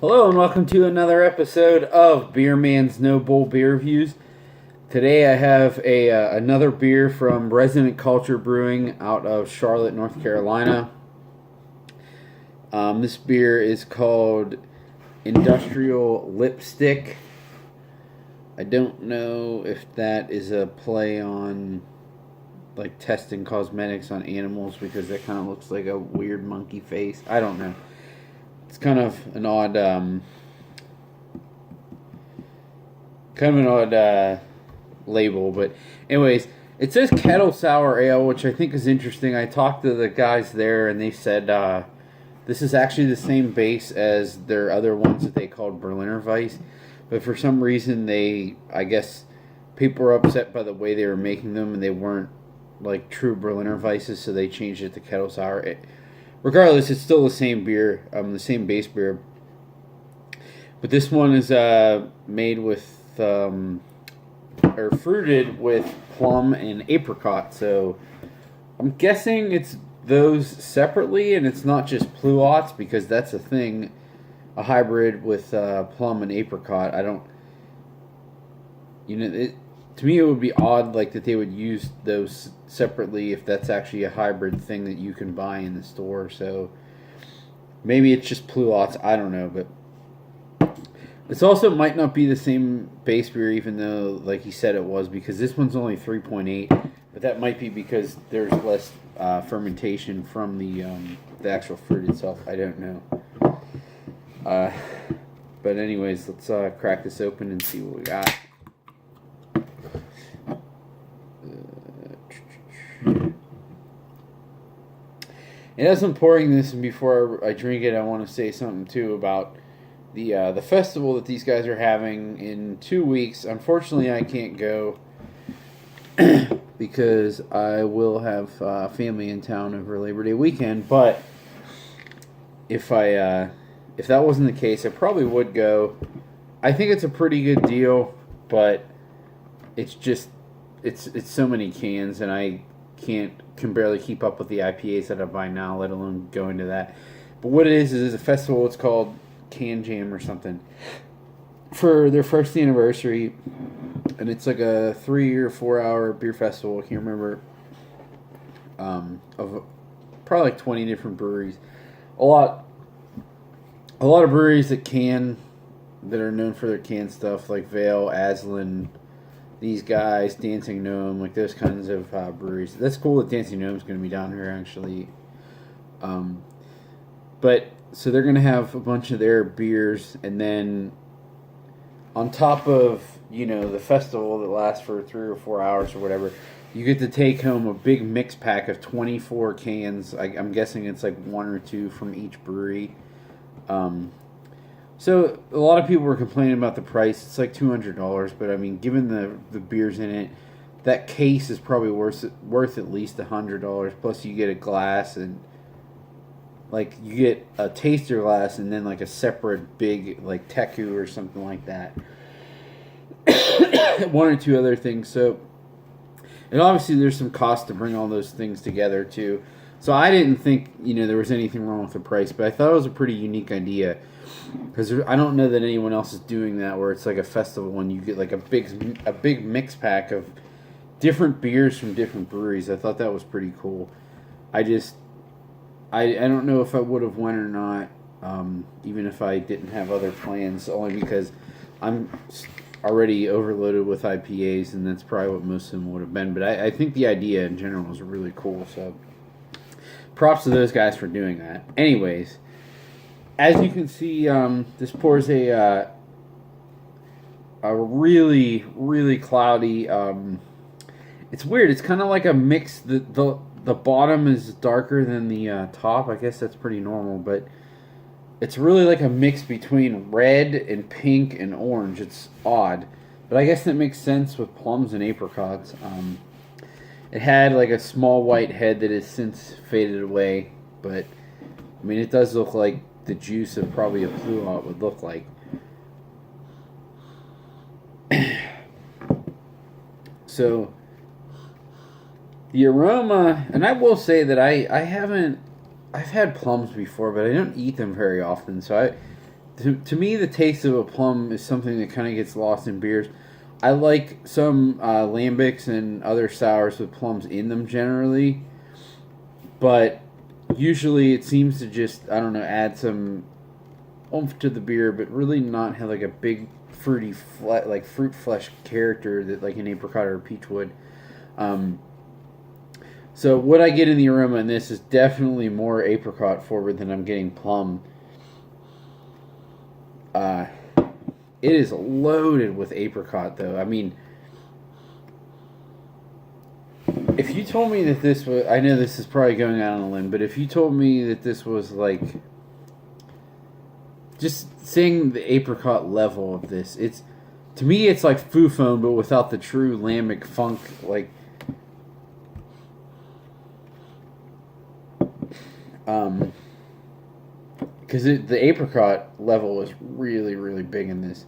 Hello and welcome to another episode of Beer Man's No Bull Beer Reviews. Today I have another beer from Resident Culture Brewing out of Charlotte, North Carolina. This beer is called Industrial Lipstick. I don't know if that is a play on like testing cosmetics on animals because that kind of looks like a weird monkey face. I don't know. It's kind of an odd, label, but anyways, it says Kettle Sour Ale, which I think is interesting. I talked to the guys there, and they said this is actually the same base as their other ones that they called Berliner Weiss, but for some reason I guess, people were upset by the way they were making them, and they weren't like true Berliner Weisses, so they changed it to Kettle Sour. Regardless, it's still the same beer, the same base beer. But this one is made with, or fruited with plum and apricot. So I'm guessing it's those separately, and it's not just pluots, because that's a thing, a hybrid with plum and apricot. I don't, to me it would be odd like that they would use those separately if that's actually a hybrid thing that you can buy in the store. So maybe it's just pluots, I don't know. But this also might not be the same base beer, even though like he said it was, because this one's only 3.8, but that might be because there's less fermentation from the actual fruit itself. I don't know. But anyways, let's crack this open and see what we got. And as I'm pouring this, and before I drink it, I want to say something too about the festival that these guys are having in 2 weeks. Unfortunately, I can't go because I will have family in town over Labor Day weekend. But if that wasn't the case, I probably would go. I think it's a pretty good deal, but it's just it's so many cans, and I can barely keep up with the IPAs that I buy now, let alone go into that. But what it is a festival. It's called Can Jam or something for their first anniversary, and it's like a 3 or 4 hour beer festival. I can't remember. Of probably like 20 different breweries, a lot of breweries that are known for their can stuff, like Vale, Aslan, these guys, Dancing Gnome, like those kinds of breweries. That's cool that Dancing Gnome's going to be down here, actually. But, so they're going to have a bunch of their beers, and then on top of, the festival that lasts for 3 or 4 hours or whatever, you get to take home a big mix pack of 24 cans. I'm guessing it's like 1 or 2 from each brewery. So a lot of people were complaining about the price. It's like $200, but I mean, given the beers in it, that case is probably worth at least $100. Plus, you get a glass, and like you get a taster glass, and then like a separate big like teku or something like that. 1 or 2 other things. So, and obviously there's some cost to bring all those things together too. So I didn't think there was anything wrong with the price, but I thought it was a pretty unique idea. Because I don't know that anyone else is doing that, where it's like a festival and you get like a big mix pack of different beers from different breweries. I thought that was pretty cool. I don't know if I would have went or not, even if I didn't have other plans, only because I'm already overloaded with IPAs, and that's probably what most of them would have been. But I think the idea in general was really cool, so props to those guys for doing that. Anyways, as you can see, this pours a really, really cloudy. It's weird. It's kind of like a mix. The bottom is darker than the top. I guess that's pretty normal, but it's really like a mix between red and pink and orange. It's odd, but I guess that makes sense with plums and apricots. It had like a small white head that has since faded away, but I mean, it does look like the juice of probably a pluot would look like. So the aroma, and I will say that I've had plums before, but I don't eat them very often. So to me, the taste of a plum is something that kind of gets lost in beers. I like some lambics and other sours with plums in them generally, but usually it seems to just, I don't know, add some oomph to the beer, but really not have like a big fruity, like fruit flesh character that like an apricot or a peach would. So what I get in the aroma in this is definitely more apricot forward than I'm getting plum. It is loaded with apricot, though. I mean, if you told me that this was... I know this is probably going out on a limb, but if you told me that this was, like... Just seeing the apricot level of this, it's... To me, it's like foo foam, but without the true lambic funk, like... Because the apricot level is really, really big in this.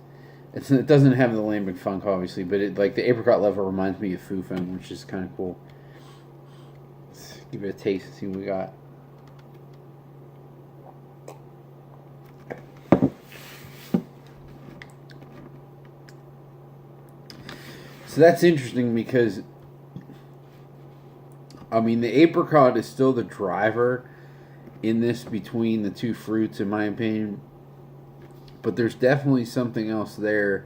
It doesn't have the lambic funk, obviously, but like the apricot level reminds me of foo foam, which is kind of cool. Let's give it a taste and see what we got. So that's interesting because, I mean, the apricot is still the driver in this between the two fruits, in my opinion, but there's definitely something else there,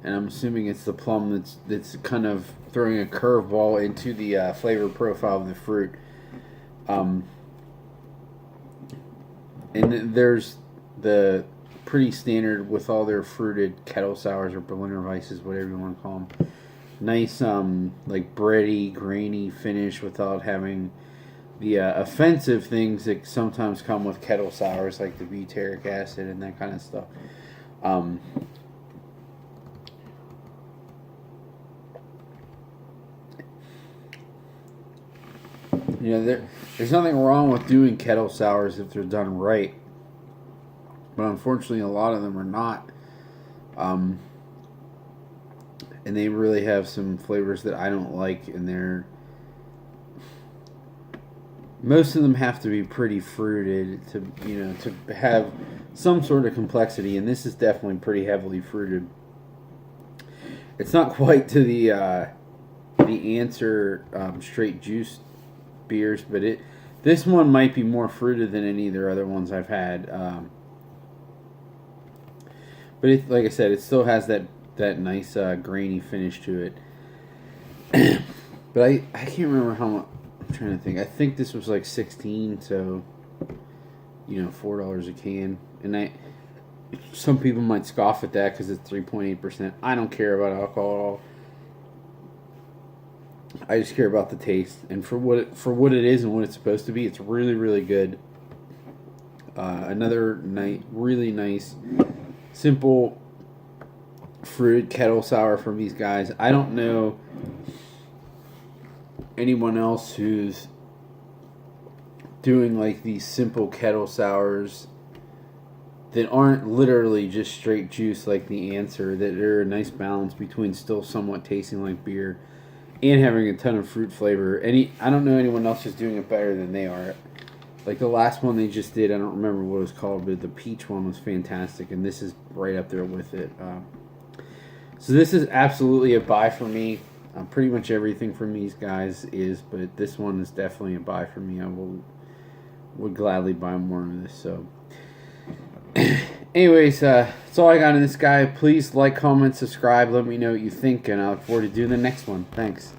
and I'm assuming it's the plum that's kind of throwing a curveball into the flavor profile of the fruit. And there's the pretty standard with all their fruited kettle sours or Berliner Weisses, whatever you want to call them. Nice, like bready, grainy finish without having the offensive things that sometimes come with kettle sours, like the butyric acid and that kind of stuff. You know, there's nothing wrong with doing kettle sours if they're done right, but unfortunately, a lot of them are not. And they really have some flavors that I don't like, and they're... Most of them have to be pretty fruited to, you know, to have some sort of complexity, and this is definitely pretty heavily fruited. It's not quite to the Answer straight juice beers, but this one might be more fruited than any of the other ones I've had. But like I said, it still has that nice grainy finish to it. But I can't remember how much. I'm trying to think. I think this was like 16, so you know, $4 a can. And some people might scoff at that because it's 3.8%. I don't care about alcohol at all. I just care about the taste, and for what it is and what it's supposed to be, it's really, really good. Another really nice, simple fruited kettle sour from these guys. I don't know anyone else who's doing like these simple kettle sours that aren't literally just straight juice like the Answer, that are a nice balance between still somewhat tasting like beer and having a ton of fruit flavor. I don't know anyone else who's doing it better than they are. Like the last one they just did, I don't remember what it was called, but the peach one was fantastic, and this is right up there with it. So this is absolutely a buy for me. Pretty much everything from these guys is, but this one is definitely a buy for me. I would gladly buy more of this. So, anyways, that's all I got in this guy. Please like, comment, subscribe. Let me know what you think, and I look forward to doing the next one. Thanks.